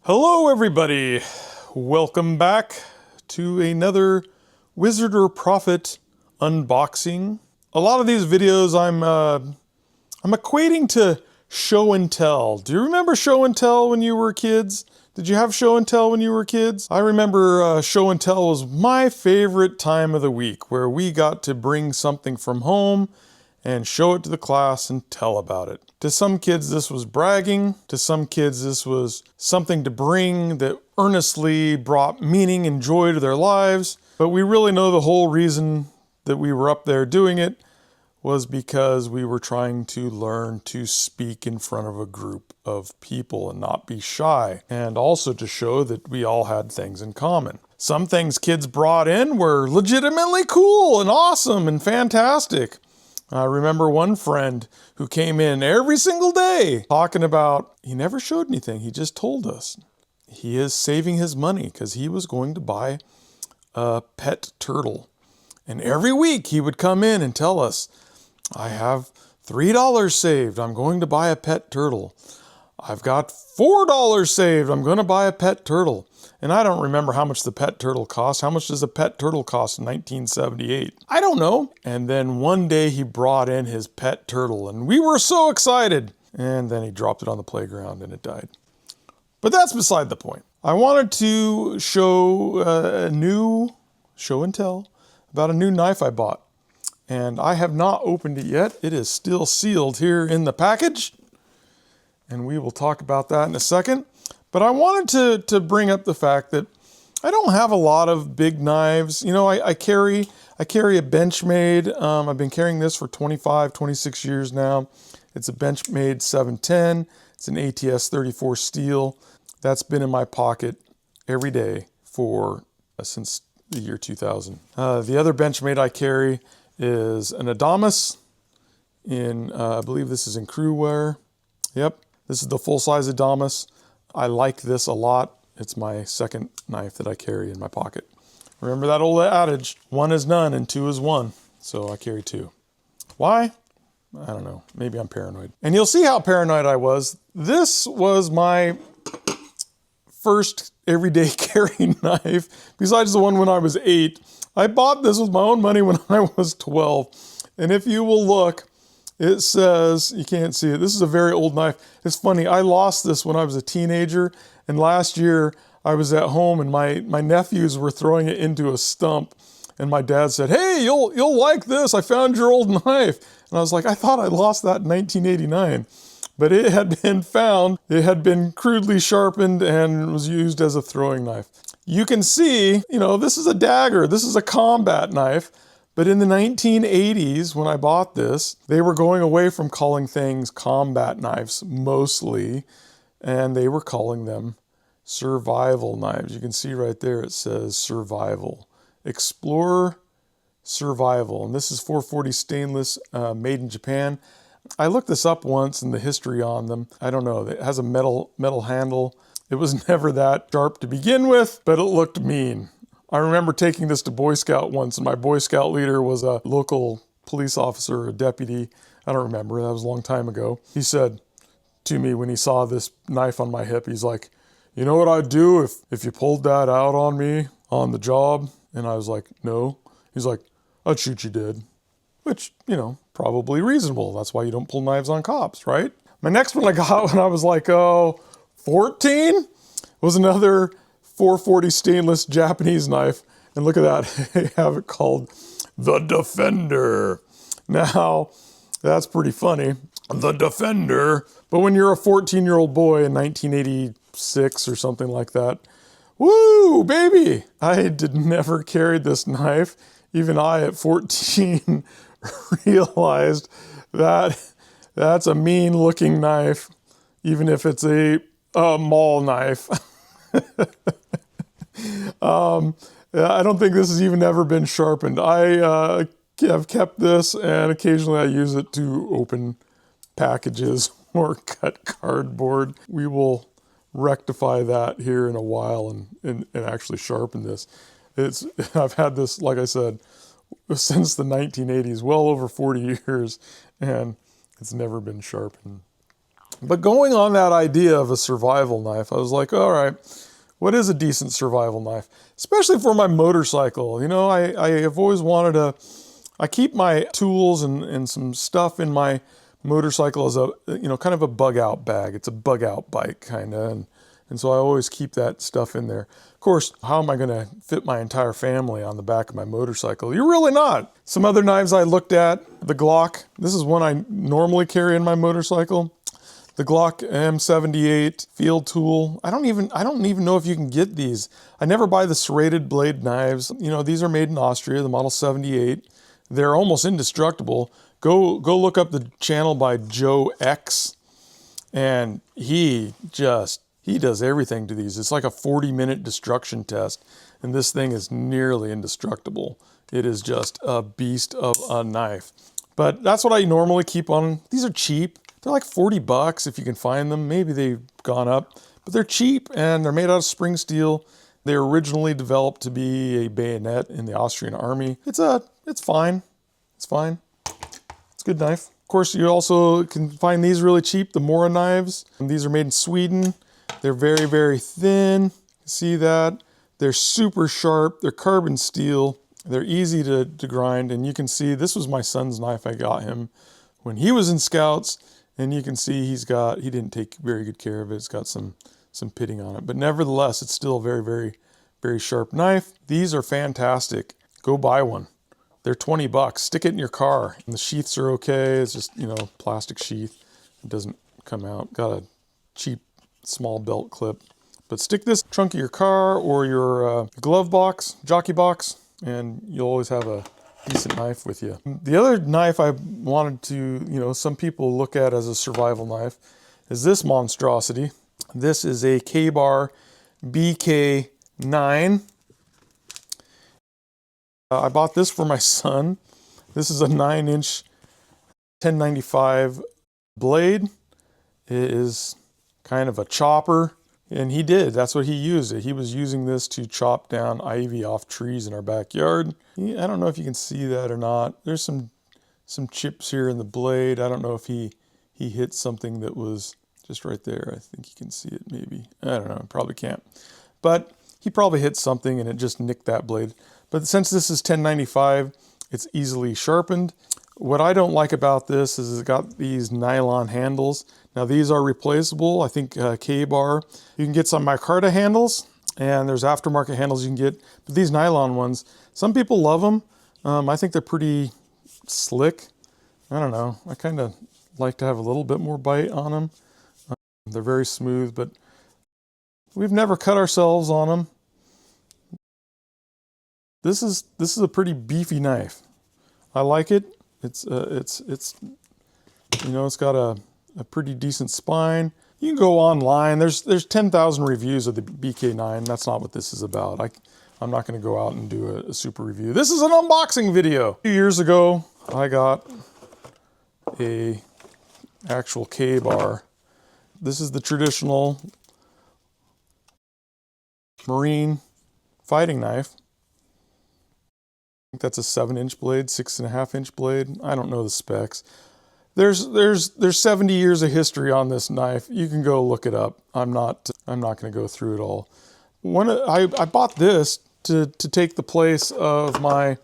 Hello everybody, welcome back to another Wizard or Prophet unboxing. A lot of these videos I'm equating to show and tell. Do you remember show and tell when you were kids? Did you have show and tell when you were kids? I remember show and tell was my favorite time of the week, where we got to bring something from home and show it to the class and tell about it. To some kids this was bragging, to some kids this was something to bring that earnestly brought meaning and joy to their lives. But we really know the whole reason that we were up there doing it was because we were trying to learn to speak in front of a group of people and not be shy, and also to show that we all had things in common. Some things kids brought in were legitimately cool and awesome and fantastic. I remember one friend who came in every single day talking about, he never showed anything, he just told us. He is saving his money because he was going to buy a pet turtle. And every week he would come in and tell us, I have $3 saved, I'm going to buy a pet turtle. I've got $4 saved, I'm going to buy a pet turtle. And I don't remember how much the pet turtle cost. How much does a pet turtle cost in 1978? I don't know. And then one day he brought in his pet turtle and we were so excited. And then he dropped it on the playground and it died. But that's beside the point. I wanted to show a new show and tell about a new knife I bought. And I have not opened it yet. It is still sealed here in the package. And we will talk about that in a second. But I wanted to bring up the fact that I don't have a lot of big knives. You know, I carry a Benchmade. I've been carrying this for 25, 26 years now. It's a Benchmade 710. It's an ATS 34 steel. That's been in my pocket every day since the year 2000. The other Benchmade I carry is an Adamas I believe this is in crew wear. Yep, this is the full-size Adamas. I like this a lot. It's my second knife that I carry in my pocket. Remember that old adage, one is none and two is one. So I carry two. Why? I don't know. Maybe I'm paranoid. And you'll see how paranoid I was. This was my first everyday carry knife, besides the one when I was 8. I bought this with my own money when I was 12. And if you will look, it says, you can't see it, this is a very old knife. It's funny, I lost this when I was a teenager, and last year I was at home and my nephews were throwing it into a stump, and my dad said, hey, you'll like this, I found your old knife. And I was like, I thought I lost that in 1989. But it had been found, it had been crudely sharpened and was used as a throwing knife. You can see, you know, this is a dagger, this is a combat knife. But in the 1980s, when I bought this, they were going away from calling things combat knives mostly, and they were calling them survival knives. You can see right there it says survival. Explorer Survival. And this is 440 stainless, made in Japan. I looked this up once and the history on them. I don't know, it has a metal handle. It was never that sharp to begin with, but it looked mean. I remember taking this to Boy Scout once, and my Boy Scout leader was a local police officer or a deputy. I don't remember, that was a long time ago. He said to me when he saw this knife on my hip, he's like, you know what I'd do if you pulled that out on me on the job? And I was like, no. He's like, I'd shoot you dead. Which, you know, probably reasonable. That's why you don't pull knives on cops, right? My next one I got when I was like, 14 was another 440 stainless Japanese knife. And look at that, they have it called the Defender. Now, that's pretty funny, the Defender. But when you're a 14-year-old boy in 1986 or something like that, woo, baby! I never carried this knife. Even I, at 14, realized that that's a mean-looking knife, even if it's a mall knife. I don't think this has even ever been sharpened. I have kept this, and occasionally I use it to open packages or cut cardboard. We will rectify that here in a while and actually sharpen this. I've had this, like I said, since the 1980s, well over 40 years, and it's never been sharpened. But going on that idea of a survival knife, I was like, all right, what is a decent survival knife? Especially for my motorcycle. You know, I have always wanted to, I keep my tools and some stuff in my motorcycle as a, you know, kind of a bug out bag. It's a bug out bike kind of. And so I always keep that stuff in there. Of course, how am I going to fit my entire family on the back of my motorcycle? You're really not. Some other knives I looked at, the Glock. This is one I normally carry in my motorcycle. The Glock M78 field tool. I don't even know if you can get these. I never buy the serrated blade knives. You know, these are made in Austria, the model 78. They're almost indestructible. Go look up the channel by Joe X, and he does everything to these. It's like a 40-minute destruction test, and this thing is nearly indestructible. It is just a beast of a knife. But that's what I normally keep on. These are cheap. They're like 40 bucks if you can find them. Maybe they've gone up, but they're cheap and they're made out of spring steel. They were originally developed to be a bayonet in the Austrian army. It's fine. It's fine. It's a good knife. Of course, you also can find these really cheap, the Mora knives. And these are made in Sweden. They're very, very thin. See that? They're super sharp. They're carbon steel. They're easy to grind. And you can see, this was my son's knife I got him when he was in Scouts. And you can see he didn't take very good care of it. It's got some pitting on it. But nevertheless, it's still a very, very, very sharp knife. These are fantastic. Go buy one. They're 20 bucks. Stick it in your car. And the sheaths are okay. It's just, you know, plastic sheath. It doesn't come out. Got a cheap small belt clip. But stick this trunk of your car or your glove box, jockey box, and you'll always have a decent knife with you. The other knife I wanted to, you know, some people look at as a survival knife is this monstrosity. This is a Ka-Bar BK9. I bought this for my son. This is a 9-inch 1095 blade. It is kind of a chopper, and that's what he used it. He was using this to chop down ivy off trees in our backyard. I don't know if you can see that or not. There's some chips here in the blade. I don't know if he hit something that was just right there. I think you can see it maybe. I don't know, probably can't. But he probably hit something and it just nicked that blade. But since this is 1095, it's easily sharpened. What I don't like about this is it's got these nylon handles. Now these are replaceable. I think Ka-Bar. You can get some micarta handles, and there's aftermarket handles you can get. But these nylon ones, some people love them. I think they're pretty slick. I don't know. I kind of like to have a little bit more bite on them. They're very smooth, but we've never cut ourselves on them. This is a pretty beefy knife. I like it. It's you know, it's got a pretty decent spine. You can go online. There's 10,000 reviews of the BK9. That's not what this is about. I'm not going to go out and do a super review. This is an unboxing video. A few years ago, I got a actual Ka-Bar. This is the traditional Marine fighting knife. I think that's a 7-inch blade, 6.5-inch blade. I don't know the specs. There's 70 years of history on this knife. You can go look it up. I'm not going to go through it all. I bought this to take the place of my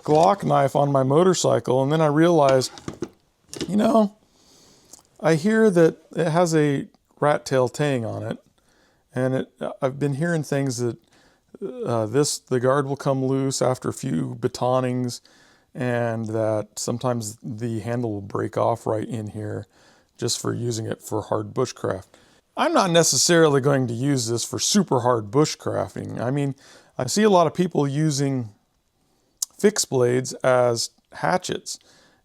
Glock knife on my motorcycle, and then I realized, you know, I hear that it has a rat tail tang on it, and I've been hearing things that the guard will come loose after a few batonings, and that sometimes the handle will break off right in here just for using it for hard bushcraft. I'm not necessarily going to use this for super hard bushcrafting. I mean, I see a lot of people using fixed blades as hatchets.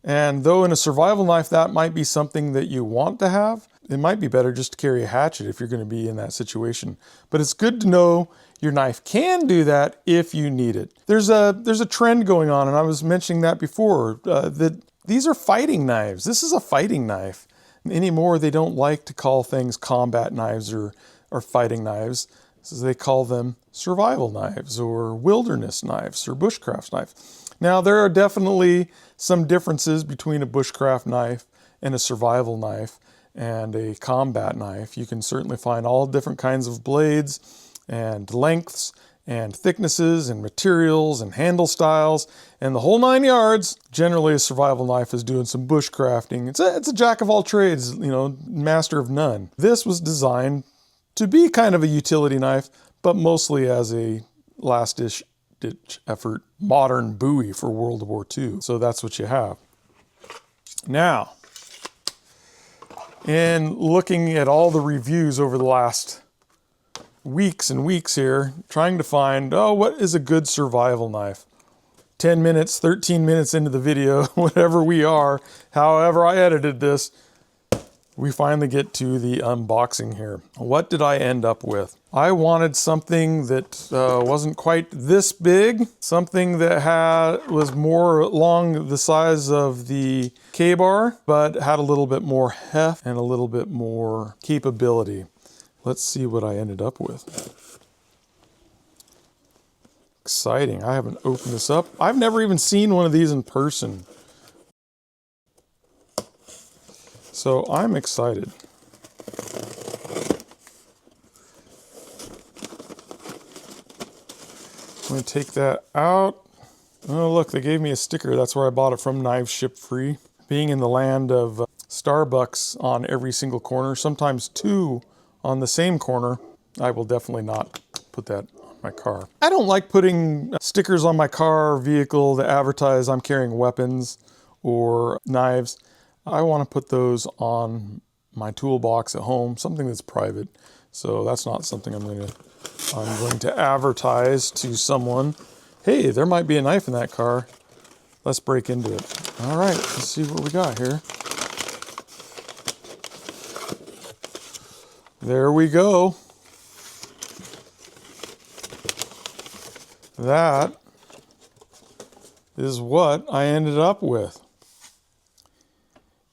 And though in a survival knife that might be something that you want to have, it might be better just to carry a hatchet if you're going to be in that situation. But it's good to know your knife can do that if you need it. There's a trend going on, and I was mentioning that before, that these are fighting knives. This is a fighting knife. Anymore, they don't like to call things combat knives or fighting knives. So they call them survival knives or wilderness knives or bushcraft knives. Now, there are definitely some differences between a bushcraft knife and a survival knife. and a combat knife. You can certainly find all different kinds of blades and lengths and thicknesses and materials and handle styles and the whole 9 yards. Generally, a survival knife is doing some bushcrafting. It's a jack of all trades, you know, master of none. This was designed to be kind of a utility knife, but mostly as a last-ditch effort modern Bowie for World War II. So that's what you have. Now, in looking at all the reviews over the last weeks and weeks here, trying to find, oh, what is a good survival knife? 10 minutes, 13 minutes into the video, whatever we are, however I edited this, we finally get to the unboxing here. What did I end up with? I wanted something that wasn't quite this big, something that was more along the size of the K-bar, but had a little bit more heft and a little bit more capability. Let's see what I ended up with. Exciting. I haven't opened this up. I've never even seen one of these in person. So I'm excited. I'm going to take that out. Oh, look, they gave me a sticker. That's where I bought it from, Knives Ship Free. Being in the land of Starbucks on every single corner, sometimes 2 on the same corner, I will definitely not put that on my car. I don't like putting stickers on my car or vehicle that advertise I'm carrying weapons or knives. I want to put those on my toolbox at home, something that's private. So that's not something I'm going to advertise to someone. Hey, there might be a knife in that car. Let's break into it. All right, let's see what we got here. There we go. That is what I ended up with.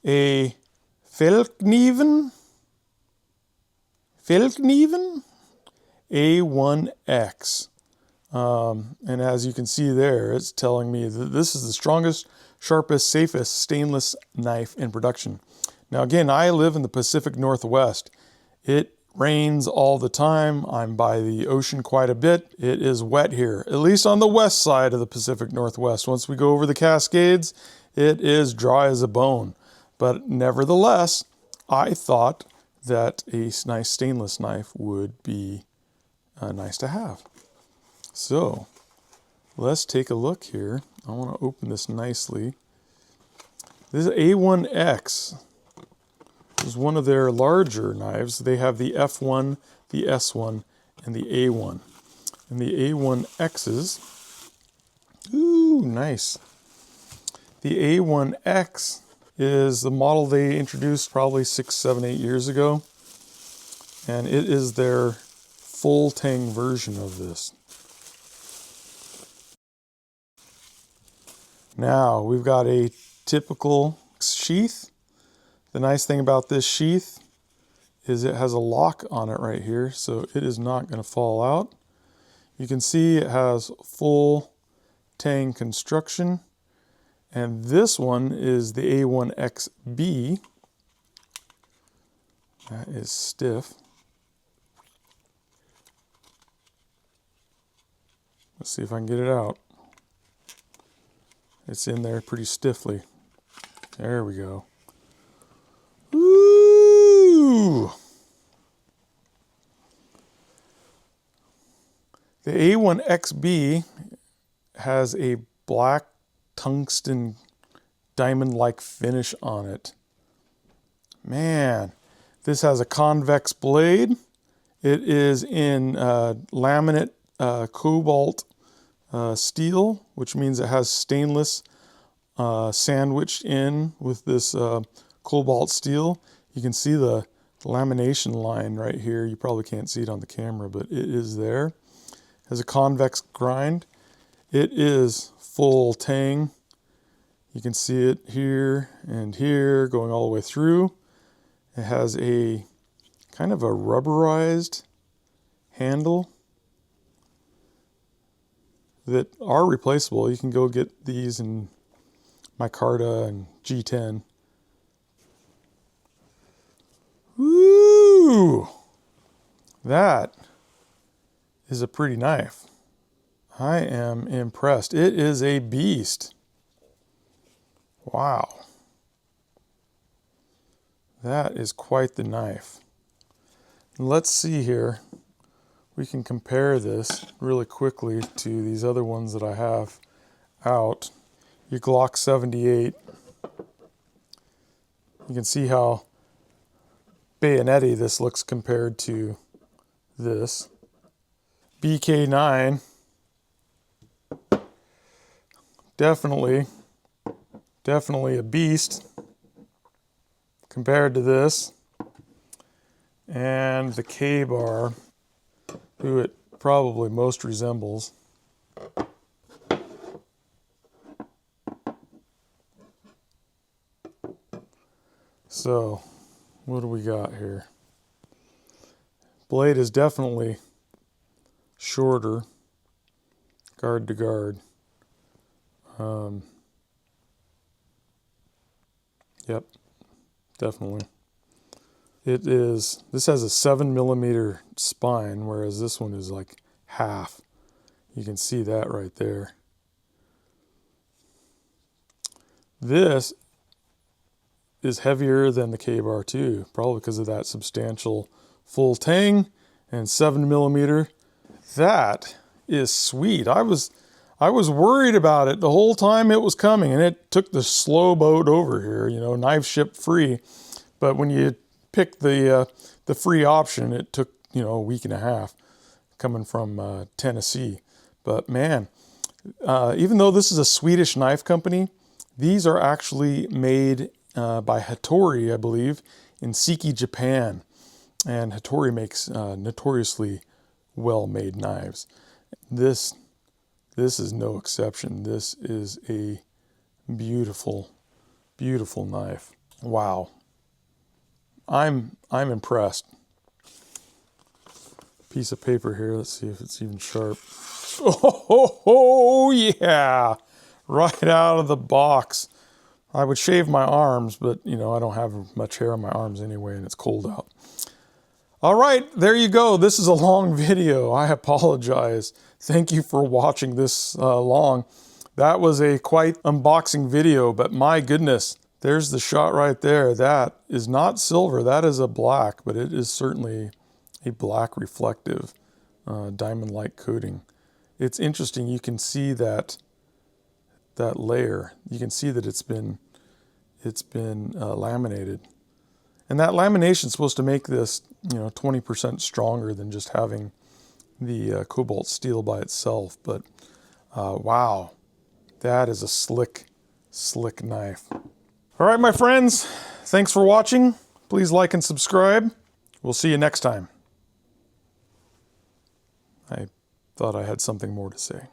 A Fällkniven A1X. And as you can see there, it's telling me that this is the strongest, sharpest, safest stainless knife in production. Now again, I live in the Pacific Northwest. It rains all the time. I'm by the ocean quite a bit. It is wet here, at least on the west side of the Pacific Northwest. Once we go over the Cascades, it is dry as a bone. But nevertheless, I thought that a nice stainless knife would be nice to have. So let's take a look here. I want to open this nicely. This is A1X. This is one of their larger knives. They have the F1, the S1, and the A1. And the A1Xs, ooh, nice. The A1X is the model they introduced probably 6, 7, 8 years ago. And it is their full tang version of this. Now, we've got a typical sheath. The nice thing about this sheath is it has a lock on it right here, so it is not going to fall out. You can see it has full tang construction. And this one is the A1X B. That is stiff. Let's see if I can get it out. It's in there pretty stiffly. There we go. Woo! The A1X B has a black tungsten diamond-like finish on it. Man, this has a convex blade. It is in laminate cobalt steel, which means it has stainless sandwiched in with this cobalt steel. You can see the lamination line right here. You probably can't see it on the camera, but it is there. It has a convex grind. It is full tang. You can see it here and here going all the way through. It has a kind of a rubberized handle that are replaceable. You can go get these in micarta and G10. Woo! That is a pretty knife. I am impressed. It is a beast. Wow. That is quite the knife. Let's see here. We can compare this really quickly to these other ones that I have out. Your Glock 78. You can see how bayonety this looks compared to this. BK9. Definitely a beast compared to this. And the K-bar, who it probably most resembles. So, what do we got here? Blade is definitely shorter, guard to guard. Yep, definitely. This has a 7mm spine, whereas this one is like half. You can see that right there. This is heavier than the K-bar too, probably because of that substantial full tang and 7mm. That is sweet. I was worried about it the whole time it was coming, and it took the slow boat over here, you know, knife ship free. But when you pick the free option, it took, you know, a week and a half coming from Tennessee. But man, even though this is a Swedish knife company, these are actually made by Hattori, I believe, in Siki, Japan. And Hattori makes notoriously well-made knives. This is no exception. This is a beautiful, beautiful knife. Wow. I'm impressed. Piece of paper here. Let's see if it's even sharp. Oh yeah! Right out of the box. I would shave my arms, but you know, I don't have much hair on my arms anyway, and it's cold out. All right, there you go. This is a long video. I apologize. Thank you for watching this long. That was a quite unboxing video, but my goodness, there's the shot right there. That is not silver. That is a black, but it is certainly a black reflective diamond-like coating. It's interesting. You can see that layer. You can see that it's been laminated. And that lamination is supposed to make this, you know, 20% stronger than just having the cobalt steel by itself. But wow, that is a slick knife. All right, my friends, thanks for watching. Please like and subscribe. We'll see you next time. I thought I had something more to say.